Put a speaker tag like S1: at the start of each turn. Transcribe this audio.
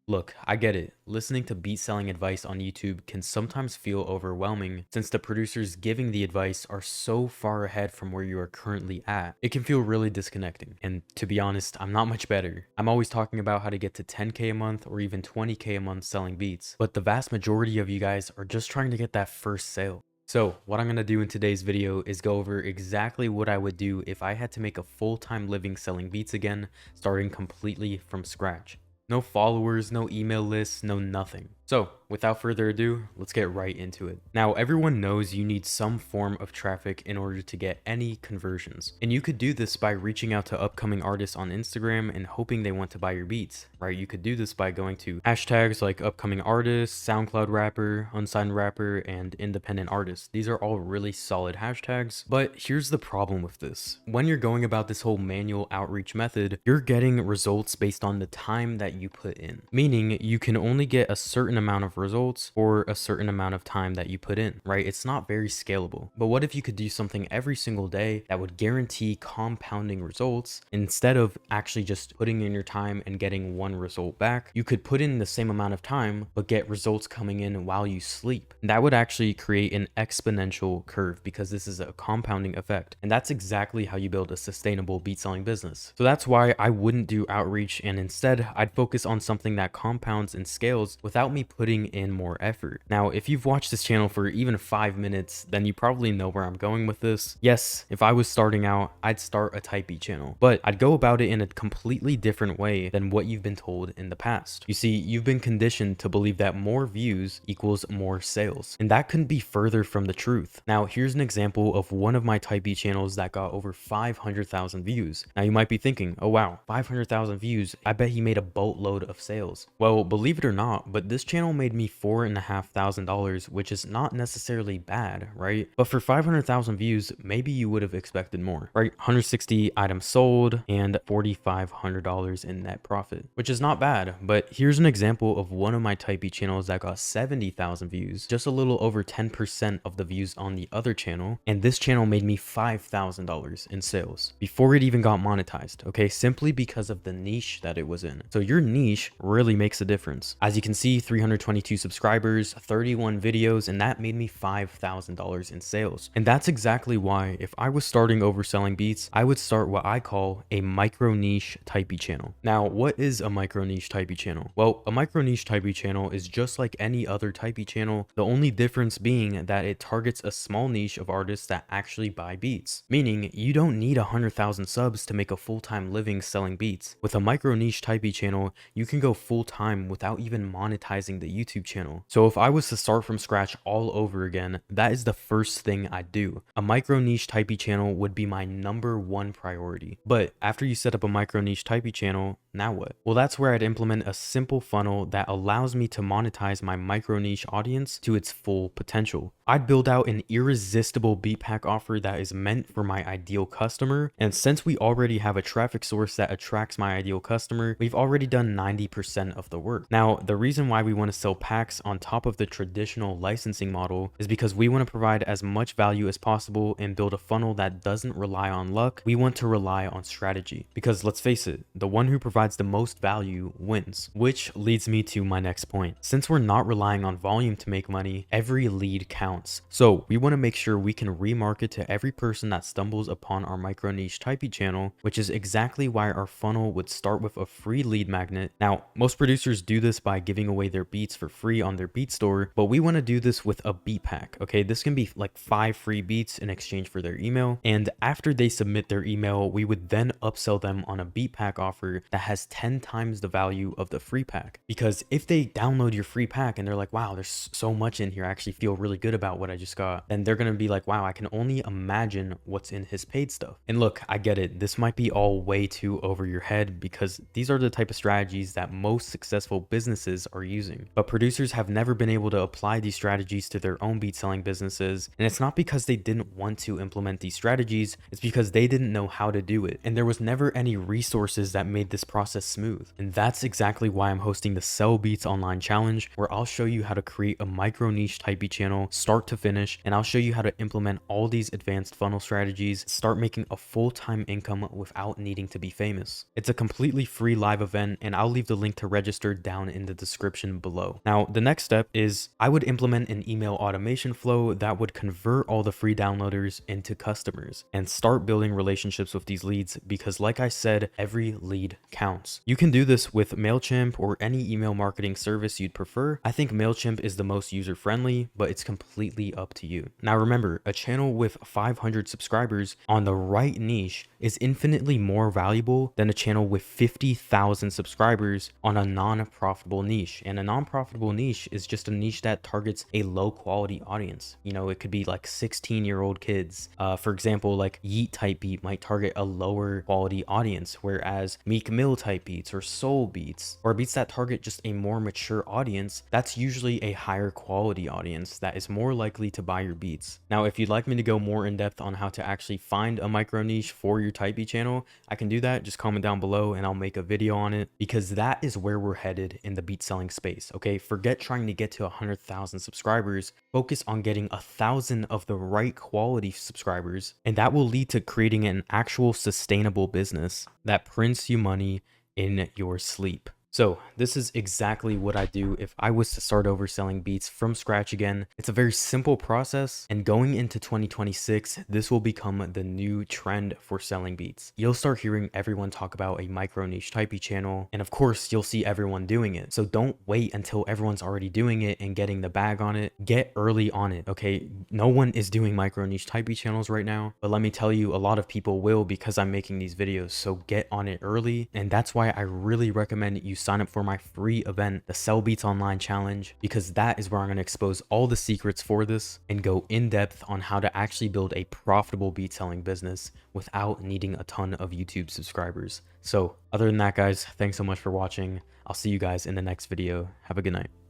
S1: Look, I get it. Listening to beat selling advice on YouTube can sometimes feel overwhelming since the producers giving the advice are so far ahead from where you are currently at. It can feel really disconnecting. And to be honest, I'm not much better. I'm always talking about how to get to 10K a month or even 20K a month selling beats, but the vast majority of you guys are just trying to get that first sale. So what I'm going to do in today's video is go over exactly what I would do if I had to make a full-time living selling beats again, starting completely from scratch. No followers, no email lists, no nothing. So without further ado, let's get right into it. Now, everyone knows you need some form of traffic in order to get any conversions. And you could do this by reaching out to upcoming artists on Instagram and hoping they want to buy your beats, right? You could do this by going to hashtags like upcoming artists, SoundCloud rapper, unsigned rapper, and independent artist. These are all really solid hashtags, but here's the problem with this. When you're going about this whole manual outreach method, you're getting results based on the time that you put in, meaning you can only get a certain amount of results for a certain amount of time that you put in, right? It's not very scalable. But what if you could do something every single day that would guarantee compounding results instead of actually just putting in your time and getting one result back? You could put in the same amount of time but get results coming in while you sleep. That would actually create an exponential curve because this is a compounding effect. And that's exactly how you build a sustainable beat selling business. So that's why I wouldn't do outreach, and instead I'd focus on something that compounds and scales without me putting in more effort. Now, if you've watched this channel for even 5 minutes, then you probably know where I'm going with this. Yes, if I was starting out, I'd start a Type B channel, but I'd go about it in a completely different way than what you've been told in the past. You see, you've been conditioned to believe that more views equals more sales, and that couldn't be further from the truth. Now, here's an example of one of my Type B channels that got over 500,000 views. Now, you might be thinking, oh wow, 500,000 views, I bet he made a boatload of sales. Well, believe it or not, but this channel made me $4,500, which is not necessarily bad, right? But for 500,000 views, maybe you would have expected more, right? 160 items sold and $4,500 in net profit, which is not bad. But here's an example of one of my Type B channels that got 70,000 views, just a little over 10% of the views on the other channel. And this channel made me $5,000 in sales before it even got monetized, okay? Simply because of the niche that it was in. So your niche really makes a difference. As you can see, 322 subscribers, 31 videos, and that made me $5,000 in sales. And that's exactly why if I was starting over selling beats, I would start what I call a micro niche Type B channel. Now, what is a micro niche Type B channel? Well, a micro niche Type B channel is just like any other Type B channel, the only difference being that it targets a small niche of artists that actually buy beats. Meaning, you don't need 100,000 subs to make a full-time living selling beats. With a micro niche Type B channel, you can go full-time without even monetizing the YouTube channel. So if I was to start from scratch all over again, that is the first thing I'd do. A micro niche Type B channel would be my #1 priority. But after you set up a micro niche Type B channel, now what? Well, that's where I'd implement a simple funnel that allows me to monetize my micro niche audience to its full potential. I'd build out an irresistible beat pack offer that is meant for my ideal customer. And since we already have a traffic source that attracts my ideal customer, we've already done 90% of the work. Now, the reason why we want to sell packs on top of the traditional licensing model is because we want to provide as much value as possible and build a funnel that doesn't rely on luck. We want to rely on strategy, because let's face it, the one who provides the most value wins. Which leads me to my next point. Since we're not relying on volume to make money, every lead counts. So we want to make sure we can remarket to every person that stumbles upon our micro niche Type B channel, which is exactly why our funnel would start with a free lead magnet. Now, most producers do this by giving away their beats for free on their beat store, but we want to do this with a beat pack, okay? This can be like 5 free beats in exchange for their email. And after they submit their email, we would then upsell them on a beat pack offer that has 10 times the value of the free pack. Because if they download your free pack and they're like, wow, there's so much in here, I actually feel really good about what I just got, then they're going to be like, wow, I can only imagine what's in his paid stuff. And look, I get it. This might be all way too over your head because these are the type of strategies that most successful businesses are using. But producers have never been able to apply these strategies to their own beat selling businesses. And it's not because they didn't want to implement these strategies, it's because they didn't know how to do it. And there was never any resources that made this process smooth. And that's exactly why I'm hosting the Sell Beats Online Challenge, where I'll show you how to create a micro niche type beat channel start to finish, and I'll show you how to implement all these advanced funnel strategies, start making a full-time income without needing to be famous. It's a completely free live event, and I'll leave the link to register down in the description below. Now, the next step is I would implement an email automation flow that would convert all the free downloaders into customers and start building relationships with these leads, because like I said, every lead counts. You can do this with MailChimp or any email marketing service you'd prefer. I think MailChimp is the most user-friendly, but it's completely up to you. Now remember, a channel with 500 subscribers on the right niche is infinitely more valuable than a channel with 50,000 subscribers on a non-profitable niche. And a non-profitable niche is just a niche that targets a low quality audience. You know, it could be like 16-year-old kids. For example, like Yeet type beat might target a lower quality audience, whereas Meek Mill type beats or soul beats or beats that target just a more mature audience, that's usually a higher quality audience that is more likely to buy your beats. Now, if you'd like me to go more in depth on how to actually find a micro niche for your type beat channel, I can do that. Just comment down below and I'll make a video on it, because that is where we're headed in the beat selling space. Okay, forget trying to get to 100,000 subscribers. Focus on getting 1,000 of the right quality subscribers, and that will lead to creating an actual sustainable business that prints you money in your sleep. So this is exactly what I do if I was to start over selling beats from scratch again. It's a very simple process, and going into 2026, this will become the new trend for selling beats. You'll start hearing everyone talk about a micro niche type beat channel, and of course you'll see everyone doing it. So don't wait until everyone's already doing it and getting the bag on it. Get early on it, okay? No one is doing micro niche type beat channels right now, but let me tell you, a lot of people will, because I'm making these videos. So get on it early, and that's why I really recommend you sign up for my free event, the Sell Beats Online Challenge, because that is where I'm going to expose all the secrets for this and go in depth on how to actually build a profitable beat selling business without needing a ton of YouTube subscribers. So other than that, guys, thanks so much for watching. I'll see you guys in the next video. Have a good night.